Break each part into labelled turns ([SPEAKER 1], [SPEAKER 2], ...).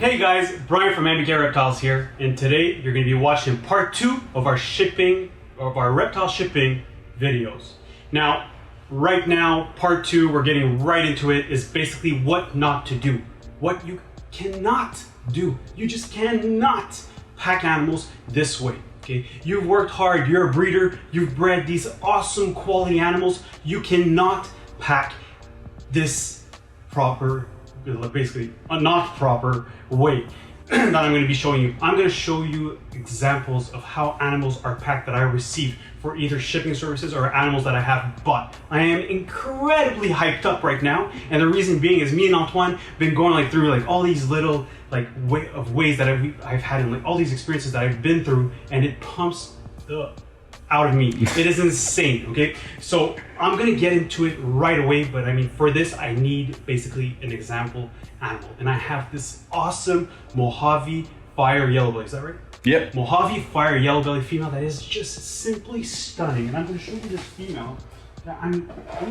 [SPEAKER 1] Hey guys, Brian from Reptiles here, and today you're going to be watching part 2 of our reptile shipping videos. Now, right now, part 2, we're getting right into it, is basically what not to do. What you cannot do. You just cannot pack animals this way. Okay, you've worked hard, you're a breeder, you've bred these awesome quality animals. You cannot pack this basically a not proper way that I'm going to be showing you. I'm going to show you examples of how animals are packed that I receive for either shipping services or animals that I have bought. I am incredibly hyped up right now, and the reason being is me and Antoine been going through all these little ways that I've had in all these experiences that I've been through, and it pumps the out of me. It is insane. Okay, so I'm gonna get into it right away, but I mean, for this I need basically an example animal, and I have this awesome Mojave fire yellow belly. Is that right?
[SPEAKER 2] Yep.
[SPEAKER 1] Mojave fire yellow belly female that is just simply stunning, and I'm going to show you this female.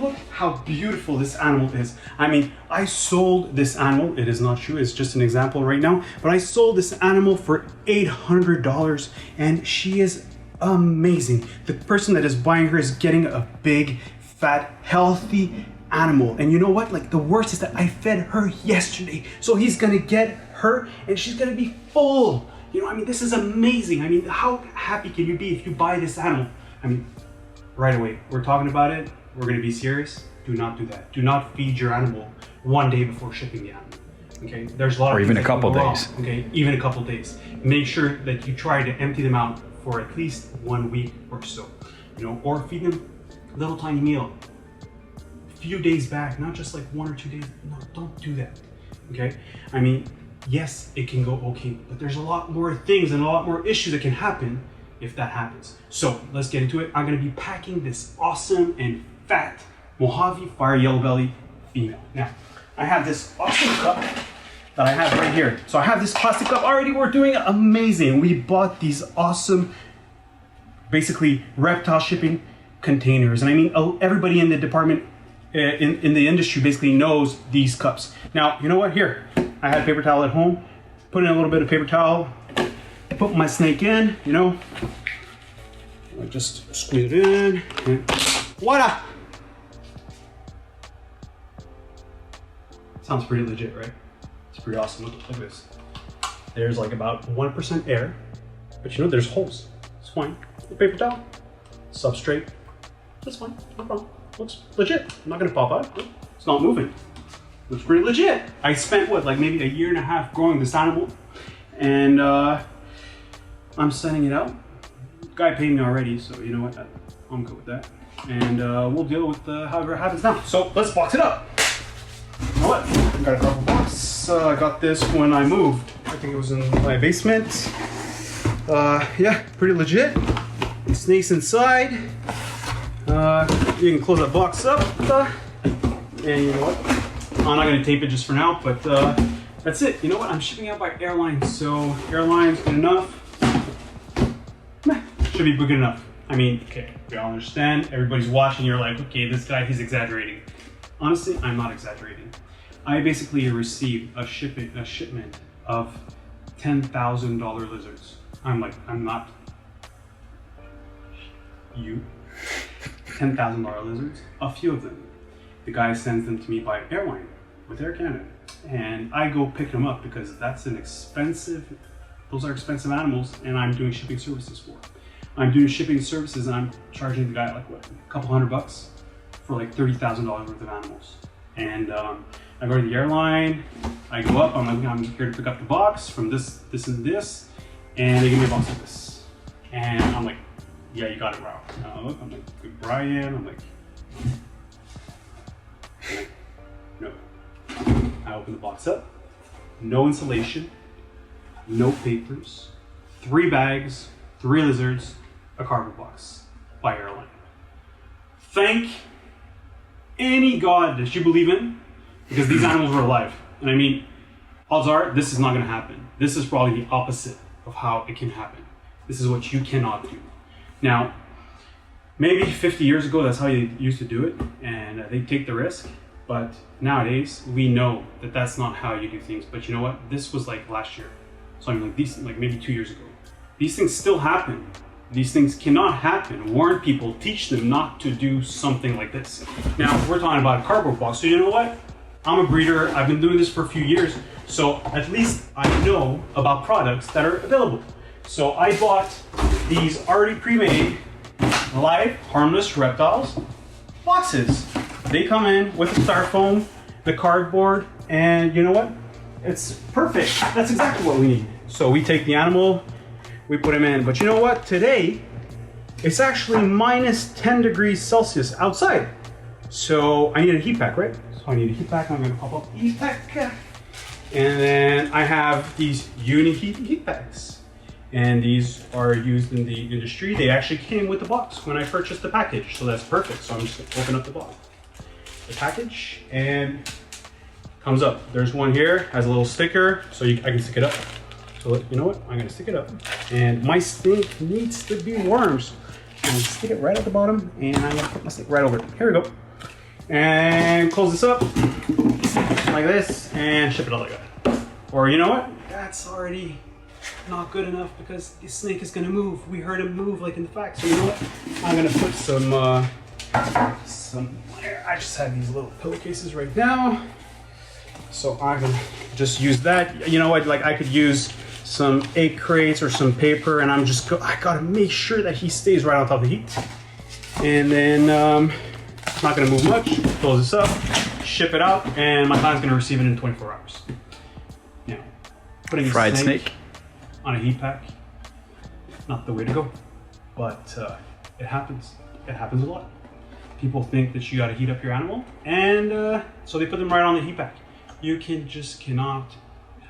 [SPEAKER 1] Look how beautiful this animal is. I mean, I sold this animal. It is not true. It's just an example right now, but I sold this animal for $800, and she is amazing. The person that is buying her is getting a big, fat, healthy animal. And you know what? The worst is that I fed her yesterday. So he's gonna get her and she's gonna be full. You know, I mean, this is amazing. I mean, how happy can you be if you buy this animal? I mean, right away, we're talking about it. We're gonna be serious. Do not do that. Do not feed your animal one day before shipping the animal. Okay, there's a lot of
[SPEAKER 2] even a couple days.
[SPEAKER 1] Okay, even a couple days. Make sure that you try to empty them out for at least 1 week or so, you know, or feed them a little tiny meal a few days back, not just 1 or 2 days. No, don't do that. Okay, I mean, yes, it can go okay, but there's a lot more things and a lot more issues that can happen if that happens. So let's get into it. I'm going to be packing this awesome and fat Mojave fire yellow belly female. Now, I have this awesome cup that I have right here. So I have this plastic cup already. We're doing amazing. We bought these awesome, basically reptile shipping containers. And I mean, everybody in the department, in the industry basically knows these cups. Now, you know what? Here, I had paper towel at home. Put in a little bit of paper towel. Put my snake in, you know. I just squeeze it in. And voila! Sounds pretty legit, right? It's pretty awesome. Look at this. There's about 1% air, but you know, there's holes. It's fine. The paper towel, substrate, that's fine. No problem. Looks legit. I'm not gonna pop out. It's not moving. Looks pretty legit. I spent maybe a year and a half growing this animal, and I'm sending it out. The guy paid me already, so you know what? I'm good with that. And we'll deal with however it happens now. So let's box it up. You know what? I got a cardboard box. I got this when I moved. I think it was in my basement. Yeah, pretty legit. The snake's inside. You can close that box up. And you know what? I'm not gonna tape it just for now, but that's it. You know what? I'm shipping out by airlines, so airlines good enough. Should be good enough. I mean, okay, we all understand. Everybody's watching. You're like, okay, this guy, he's exaggerating. Honestly, I'm not exaggerating. I basically received a shipment of $10,000 lizards. I'm not you. $10,000 lizards, a few of them. The guy sends them to me by airline with Air Canada, and I go pick them up because those are expensive animals, and I'm doing shipping services for. I'm doing shipping services, and I'm charging the guy a couple $100 for $30,000 worth of animals. And I go to the airline, I go up, I'm here to pick up the box from this, and this, and they give me a box like this. And I'm like, yeah, you got it, bro. Look, I'm like, good Brian, I'm like, no. I open the box up, no insulation, no papers, 3 bags, 3 lizards, a cardboard box by airline. Thank any God that you believe in, because these animals were alive. And I mean, odds are this is not going to happen. This is probably the opposite of how it can happen. This is what you cannot do. Now, maybe 50 years ago, that's how you used to do it, and they take the risk. But nowadays, we know that that's not how you do things. But you know what? This was like last year. So I mean, like these, like maybe 2 years ago. These things still happen. These things cannot happen. Warn people, teach them not to do something like this. Now, we're talking about a cardboard box. So you know what? I'm a breeder. I've been doing this for a few years. So at least I know about products that are available. So I bought these already pre-made, live, harmless reptiles boxes. They come in with the styrofoam, the cardboard, and you know what? It's perfect. That's exactly what we need. So we take the animal, we put him in. But you know what? Today, it's actually minus 10 degrees Celsius outside. So I need a heat pack, right? So I need a heat pack. I'm gonna pop up the heat pack. And then I have these Uniheat heat packs. And these are used in the industry. They actually came with the box when I purchased the package. So that's perfect. So I'm just gonna open up the box. The package, and comes up. There's one here, has a little sticker, so I can stick it up. So you know what? I'm gonna stick it up. And my snake needs to be worms. I'm gonna stick it right at the bottom, and I'm gonna put my snake right over it. Here we go. And close this up like this, and ship it out like that. Or you know what? That's already not good enough because the snake is gonna move. We heard him move like in the fact. So you know what? I'm gonna put some I just have these little pillowcases right now. So I'm gonna just use that. You know what, like I could use some egg crates or some paper, and I gotta make sure that he stays right on top of the heat. And then it's not gonna move much. Close this up, ship it out, and my client's gonna receive it in 24 hours. Now, putting
[SPEAKER 2] fried
[SPEAKER 1] a
[SPEAKER 2] snake
[SPEAKER 1] on a heat pack, not the way to go. But it happens. It happens a lot. People think that you got to heat up your animal, and so they put them right on the heat pack. You cannot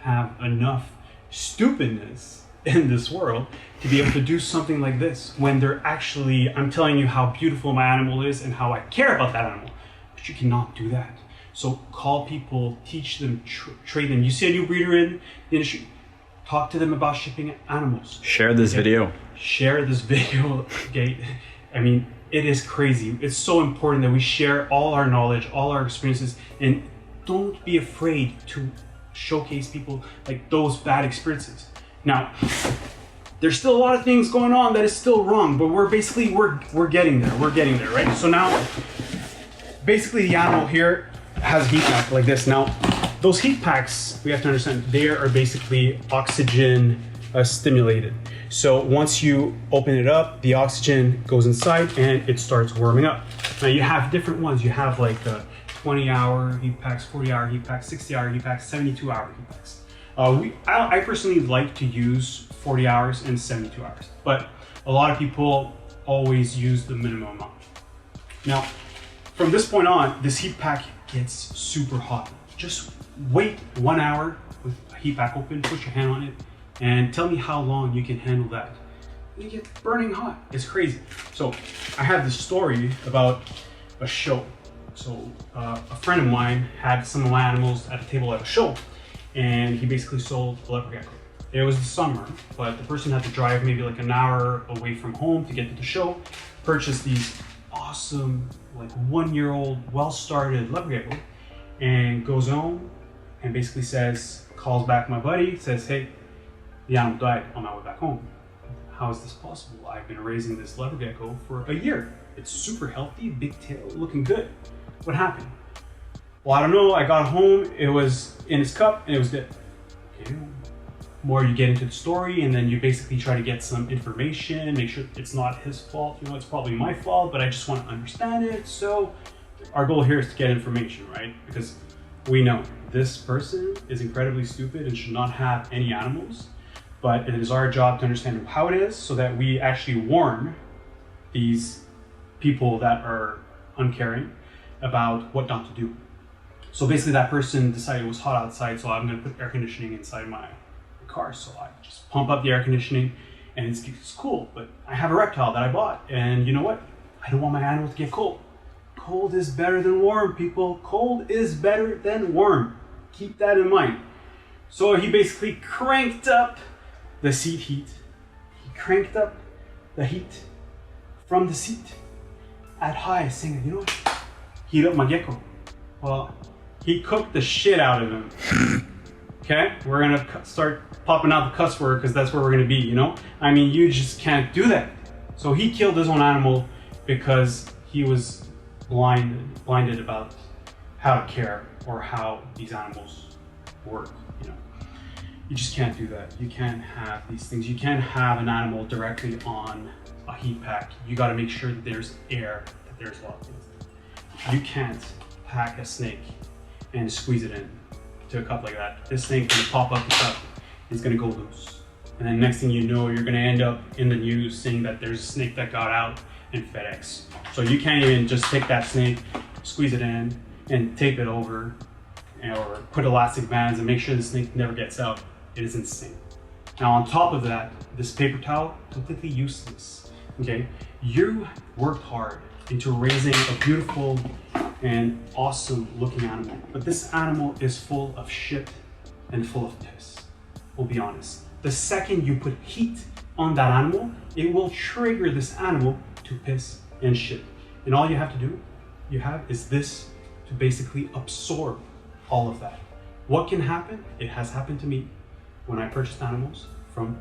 [SPEAKER 1] have enough stupidness in this world to be able to do something like this when they're actually, I'm telling you how beautiful my animal is and how I care about that animal, but you cannot do that. So call people, teach them, trade them. You see a new breeder in the industry, talk to them about shipping animals.
[SPEAKER 2] Share this video.
[SPEAKER 1] Share this video, okay? I mean, it is crazy. It's so important that we share all our knowledge, all our experiences, and don't be afraid to showcase people like those bad experiences. Now, there's still a lot of things going on that is still wrong, but we're getting there. We're getting there, right? So now, basically the animal here has a heat pack like this. Now, those heat packs, we have to understand, they are basically oxygen stimulated. So once you open it up, the oxygen goes inside and it starts warming up. Now you have different ones. You have like 20-hour heat packs, 40-hour heat packs, 60-hour heat packs, 72-hour heat packs. I personally like to use 40 hours and 72 hours, but a lot of people always use the minimum amount. Now, from this point on, this heat pack gets super hot. Just wait 1 hour with a heat pack open, put your hand on it, and tell me how long you can handle that. It gets burning hot. It's crazy. So I have this story about a show. So a friend of mine had some of my animals at a table at a show, and he basically sold a leopard gecko. It was the summer, but the person had to drive maybe like an hour away from home to get to the show, purchase these awesome, like 1-year-old, well-started leopard gecko, and goes home and basically calls back my buddy, says, hey, the animal died on my way back home. How is this possible? I've been raising this leopard gecko for a year. It's super healthy, big tail, looking good. What happened? Well, I don't know. I got home, it was in his cup and it was dead. Okay. More you get into the story, and then you basically try to get some information, make sure it's not his fault. You know, it's probably my fault, but I just want to understand it. So our goal here is to get information, right? Because we know this person is incredibly stupid and should not have any animals. But it is our job to understand how it is so that we actually warn these people that are uncaring about what not to do. So basically that person decided it was hot outside, so I'm gonna put air conditioning inside my car. So I just pump up the air conditioning and it's cool. But I have a reptile that I bought, and you know what? I don't want my animal to get cold. Cold is better than warm, people. Cold is better than warm. Keep that in mind. So he basically cranked up the seat heat. He cranked up the heat from the seat at high, saying, you know what? Heat up my gecko. Well, he cooked the shit out of him. Okay, we're gonna start popping out the cuss word because that's where we're gonna be, you know? I mean, you just can't do that. So he killed his own animal because he was blinded about how to care or how these animals work, you know? You just can't do that. You can't have these things. You can't have an animal directly on a heat pack. You gotta make sure that there's air, that there's locked in. You can't pack a snake and squeeze it in to a cup like that. This thing can pop up the cup, it's gonna go loose. And then next thing you know, you're gonna end up in the news saying that there's a snake that got out in FedEx. So you can't even just take that snake, squeeze it in, and tape it over, or put elastic bands and make sure the snake never gets out. It is insane. Now on top of that, this paper towel, completely useless, okay? You worked hard into raising a beautiful and awesome looking animal, but this animal is full of shit and full of piss. We'll be honest. The second you put heat on that animal, it will trigger this animal to piss and shit. And all you have to do, is this to basically absorb all of that. What can happen? It has happened to me when I purchased animals from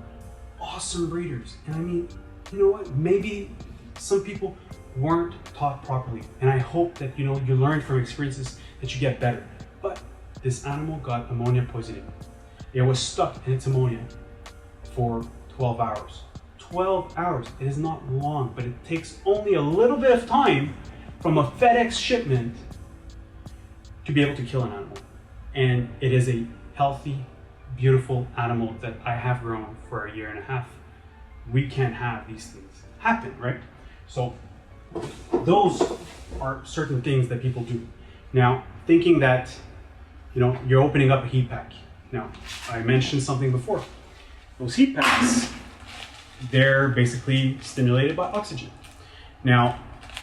[SPEAKER 1] awesome breeders. And I mean, you know what? Maybe some people weren't taught properly. And I hope that, you know, you learn from experiences that you get better. But this animal got ammonia poisoning. It was stuck in its ammonia for 12 hours. 12 hours, it is not long, but it takes only a little bit of time from a FedEx shipment to be able to kill an animal. And it is a healthy, beautiful animal that I have grown for 1.5 years. We can't have these things happen, right? So those are certain things that people do. Now, thinking that, you know, you're opening up a heat pack. Now, I mentioned something before. Those heat packs, they're basically stimulated by oxygen. Now,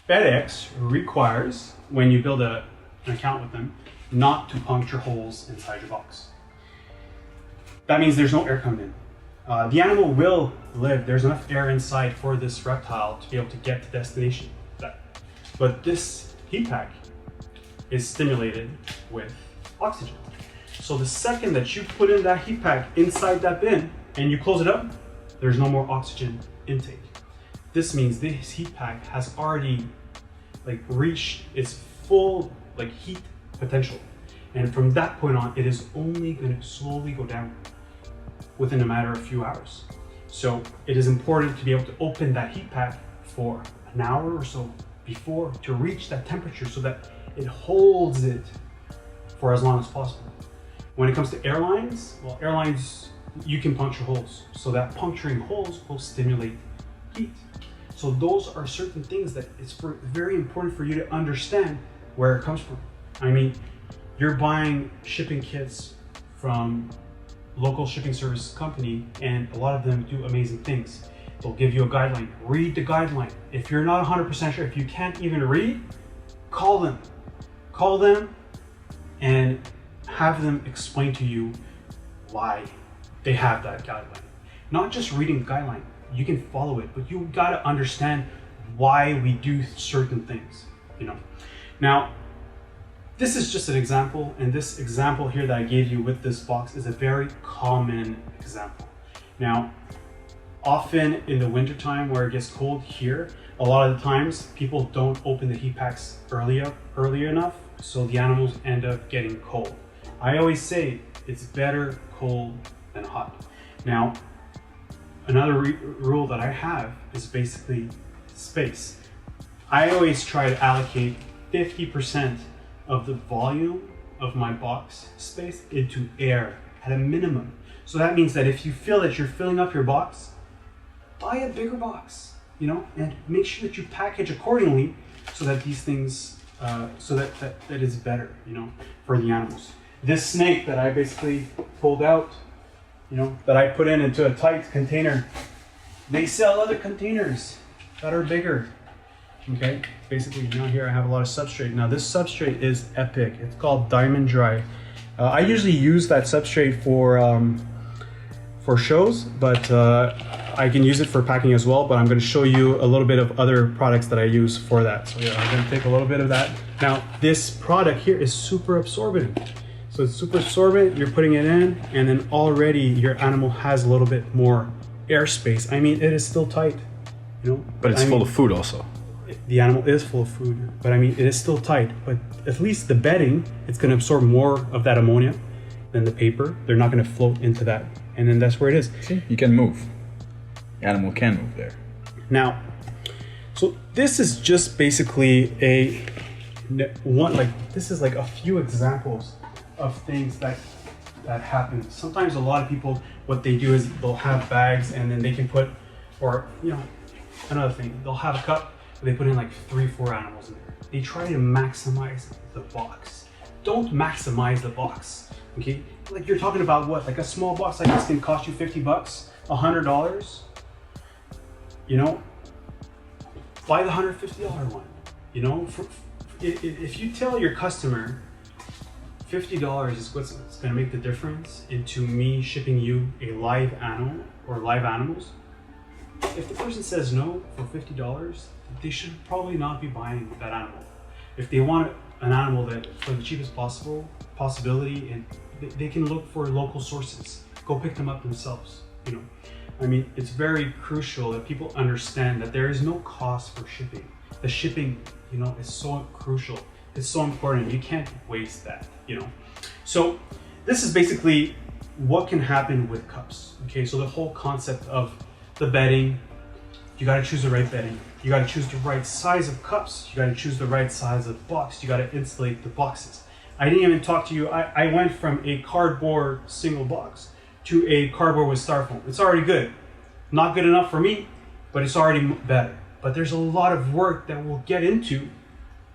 [SPEAKER 1] FedEx requires, when you build an account with them, not to puncture holes inside your box. That means there's no air coming in. The animal will live. There's enough air inside for this reptile to be able to get to destination. But this heat pack is stimulated with oxygen. So the second that you put in that heat pack inside that bin and you close it up, there's no more oxygen intake. This means this heat pack has already reached its full heat potential. And from that point on, it is only going to slowly go down within a matter of a few hours. So it is important to be able to open that heat pack for an hour or so before to reach that temperature so that it holds it for as long as possible. When it comes to airlines, well, airlines, you can puncture holes. So that puncturing holes will stimulate heat. So those are certain things that it's very important for you to understand where it comes from. I mean, you're buying shipping kits from local shipping service company, and a lot of them do amazing things. They'll give you a guideline. Read the guideline. If you're not 100% sure, if you can't even read, call them. Call them and have them explain to you why they have that guideline. Not just reading the guideline. You can follow it, but you gotta understand why we do certain things, you know. Now, this is just an example, and this example here that I gave you with this box is a very common example. Now, often in the wintertime where it gets cold here, a lot of the times people don't open the heat packs early enough, so the animals end up getting cold. I always say it's better cold than hot. Now, another rule that I have is basically space. I always try to allocate 50% of the volume of my box space into air at a minimum. So that means that if you feel that you're filling up your box, buy a bigger box, you know, and make sure that you package accordingly so that these things, so that is better, you know, for the animals. This snake that I basically pulled out, you know, that I put into a tight container, they sell other containers that are bigger. Okay, basically now here I have a lot of substrate. Now this substrate is epic. It's called Diamond Dry. I usually use that substrate for shows, but I can use it for packing as well, but I'm going to show you a little bit of other products that I use for that. So yeah, I'm going to take a little bit of that. Now, this product here is super absorbent. So it's super absorbent, you're putting it in, and then already your animal has a little bit more airspace. I mean, it is still tight, you know?
[SPEAKER 2] But it's full of food also.
[SPEAKER 1] The animal is full of food, but I mean, it is still tight. But at least the bedding, it's going to absorb more of that ammonia than the paper. They're not going to float into that. And then that's where it is.
[SPEAKER 2] See, you can move. The animal can move there.
[SPEAKER 1] Now, so this is just basically this is like a few examples of things that happen. Sometimes a lot of people, what they do is they'll have bags and then they can put, or you know, another thing, they'll have a cup, they put in like 3-4 animals in there. They try to maximize the box. Don't maximize the box, okay? Like you're talking about what? Like a small box like this can cost you $50, $100. You know, buy the $150 one. You know, if you tell your customer $50 is what's going to make the difference into me shipping you a live animal or live animals, if the person says no for $50, they should probably not be buying that animal. If they want an animal that for the cheapest possibility, and they can look for local sources, go pick them up themselves. You know, I mean, it's very crucial that people understand that there is no cost for shipping. The shipping, you know, is so crucial. It's so important. You can't waste that, you know. So this is basically what can happen with cups. Okay, so the whole concept of the bedding, you got to choose the right bedding. You got to choose the right size of cups. You got to choose the right size of box. You got to insulate the boxes. I didn't even talk to you. I went from a cardboard single box to a cardboard with styrofoam. It's already good. Not good enough for me, but it's already better. But there's a lot of work that we'll get into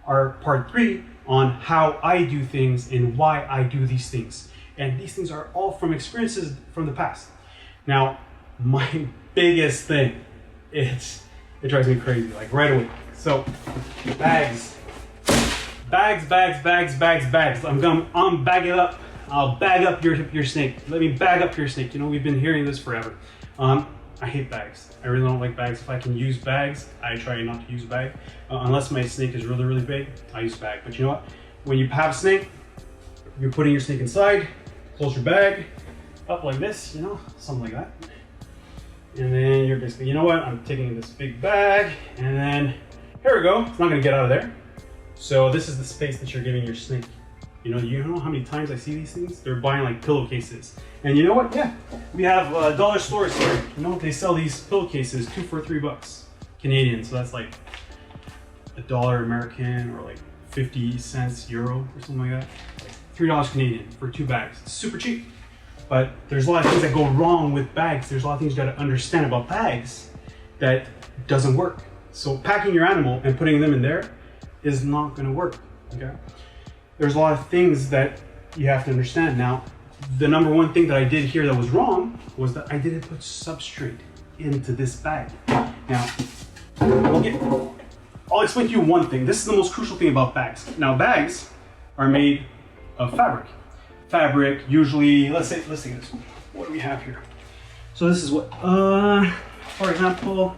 [SPEAKER 1] our part 3 on how I do things and why I do these things. And these things are all from experiences from the past. Now, my biggest thing, it drives me crazy, like right away. So, bags. I'm bag it up. I'll bag up your snake. Let me bag up your snake. You know, we've been hearing this forever. I hate bags. I really don't like bags. If I can use bags, I try not to use a bag. Unless my snake is really, really big, I use a bag. But you know what? When you have a snake, you're putting your snake inside, close your bag, up like this, you know, something like that. And then you're basically, you know what? I'm taking this big bag, and then here we go. It's not gonna get out of there. So this is the space that you're giving your snake. You know how many times I see these things? They're buying like pillowcases. And you know what? Yeah, we have dollar stores here. You know, they sell these pillowcases 2 for $3 Canadian. So that's like $1 American or like 50 cents euro or something like that. Like $3 Canadian for 2 bags. It's super cheap. But there's a lot of things that go wrong with bags. There's a lot of things you gotta understand about bags that doesn't work. So packing your animal and putting them in there is not gonna work, okay? There's a lot of things that you have to understand. Now, the number one thing that I did here that was wrong was that I didn't put substrate into this bag. Now, I'll explain to you one thing. This is the most crucial thing about bags. Now, bags are made of fabric. Fabric, usually, let's take this one. What do we have here? So this is what, for example,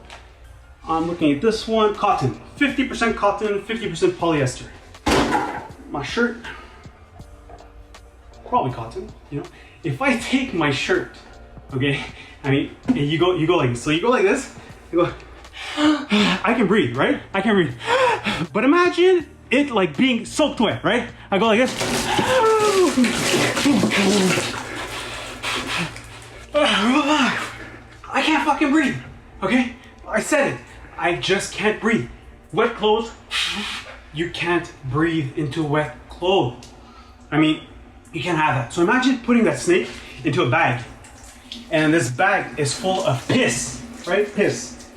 [SPEAKER 1] I'm looking at this one, cotton. 50% cotton, 50% polyester. My shirt, probably cotton, you know. If I take my shirt, okay, I mean, you go like this. So you go like this, you go, I can breathe, right? I can breathe. But imagine it like being soaked wet, right? I go like this. I can't fucking breathe, okay? I said it, I just can't breathe. Wet clothes, you can't breathe into wet clothes. I mean, you can't have that. So imagine putting that snake into a bag, and this bag is full of piss, right? Piss.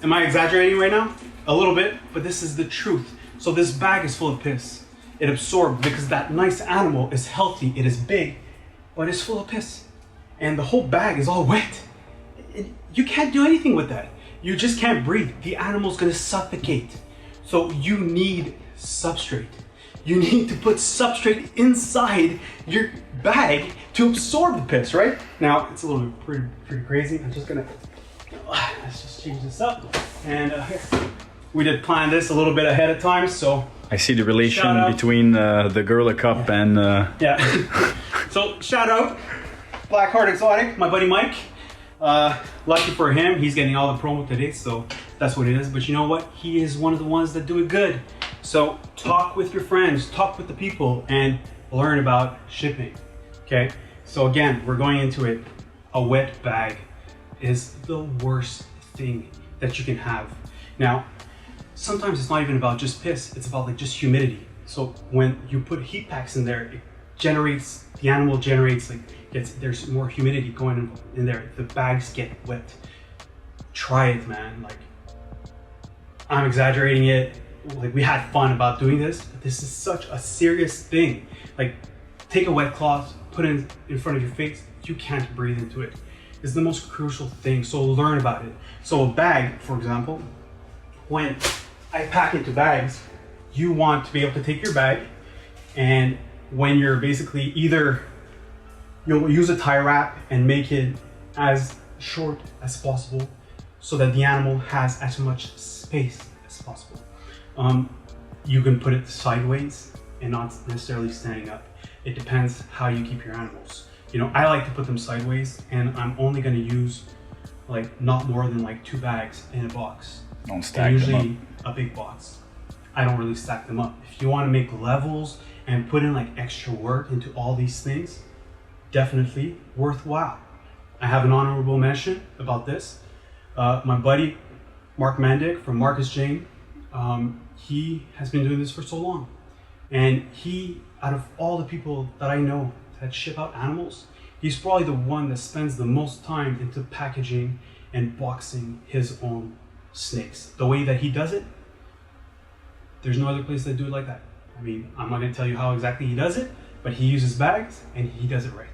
[SPEAKER 1] Am I exaggerating right now? A little bit, but this is the truth. So this bag is full of piss. It absorbed because that nice animal is healthy, it is big, but it's full of piss. And the whole bag is all wet. You can't do anything with that. You just can't breathe. The animal's gonna suffocate. So you need substrate. You need to put substrate inside your bag to absorb the piss, right? Now, it's a little bit pretty crazy. I'm just gonna Let's just change this up. And here. We did plan this a little bit ahead of time, so.
[SPEAKER 2] I see the relation between the Gorilla Cup and...
[SPEAKER 1] Yeah. So shout out Black Heart Exotic, my buddy Mike. Lucky for him, he's getting all the promo today, so that's what it is. But you know what? He is one of the ones that do it good. So talk with your friends, talk with the people, and learn about shipping. Okay? So again, we're going into it. A wet bag is the worst thing that you can have. Now, sometimes it's not even about just piss, it's about like just humidity. So when you put heat packs in there, it generates, the animal generates, like there's more humidity going in there. The bags get wet. Try it, man. Like, I'm exaggerating it. Like, we had fun about doing this, but this is such a serious thing. Like, take a wet cloth, put it in front of your face, you can't breathe into it. It's the most crucial thing, so learn about it. So a bag, for example, when I pack into bags, you want to be able to take your bag, and when you're basically either, you'll use a tie wrap and make it as short as possible so that the animal has as much space as possible. You can put it sideways and not necessarily standing up. It depends how you keep your animals. You know, I like to put them sideways, and I'm only going to use like not more than like 2 bags in a box.
[SPEAKER 2] Don't stack
[SPEAKER 1] and
[SPEAKER 2] them up.
[SPEAKER 1] usually a big box. I don't really stack them up. If you want to make levels and put in like extra work into all these things, definitely worthwhile. I have an honorable mention about this. My buddy Mark Mandic from Marcus Jane, he has been doing this for so long, and he, out of all the people that I know that ship out animals, he's probably the one that spends the most time into packaging and boxing his own snakes. The way that he does it, there's no other place that do it like that. I mean, I'm not going to tell you how exactly he does it, but he uses bags and he does it right.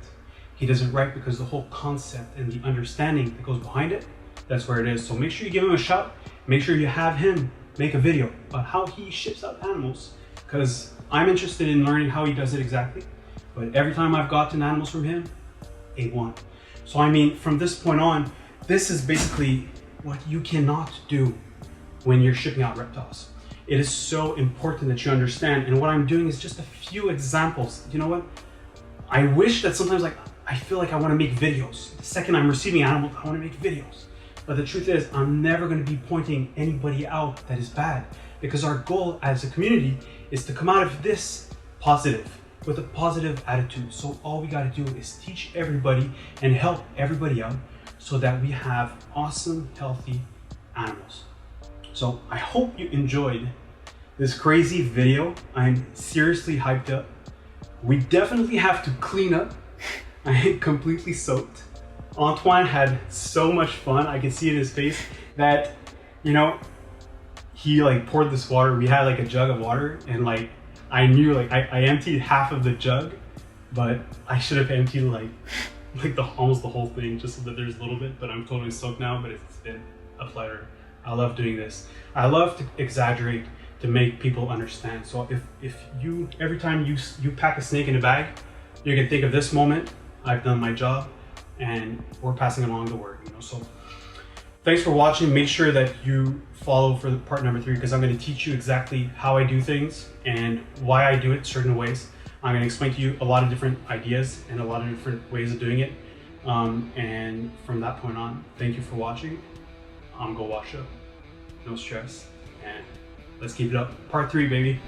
[SPEAKER 1] He does it right because the whole concept and the understanding that goes behind it, that's where it is. So make sure you give him a shot. Make sure you have him make a video about how he ships out animals, because I'm interested in learning how he does it exactly. But every time I've gotten animals from him, A1. So I mean, from this point on, this is basically what you cannot do when you're shipping out reptiles. It is so important that you understand, and what I'm doing is just a few examples. You know what? I wish that sometimes, like, I feel like I want to make videos. The second I'm receiving animals, I want to make videos. But the truth is, I'm never going to be pointing anybody out that is bad, because our goal as a community is to come out of this positive, with a positive attitude. So all we got to do is teach everybody and help everybody out so that we have awesome, healthy animals. So I hope you enjoyed this crazy video. I'm seriously hyped up. We definitely have to clean up. I am completely soaked. Antoine had so much fun. I could see in his face that, you know, he like poured this water. We had like a jug of water, and like I knew, like I emptied half of the jug, but I should have emptied like almost the whole thing, just so that there's a little bit. But I'm totally soaked now, but it's been a pleasure. I love doing this. I love to exaggerate to make people understand. So if you, every time you pack a snake in a bag, you can think of this moment. I've done my job, and we're passing along the word, you know. So thanks for watching. Make sure that you follow for the part number 3, because I'm going to teach you exactly how I do things and why I do it certain ways. I'm going to explain to you a lot of different ideas and a lot of different ways of doing it. And from that point on, thank you for watching. Go wash up, no stress, and let's keep it up. Part 3, baby.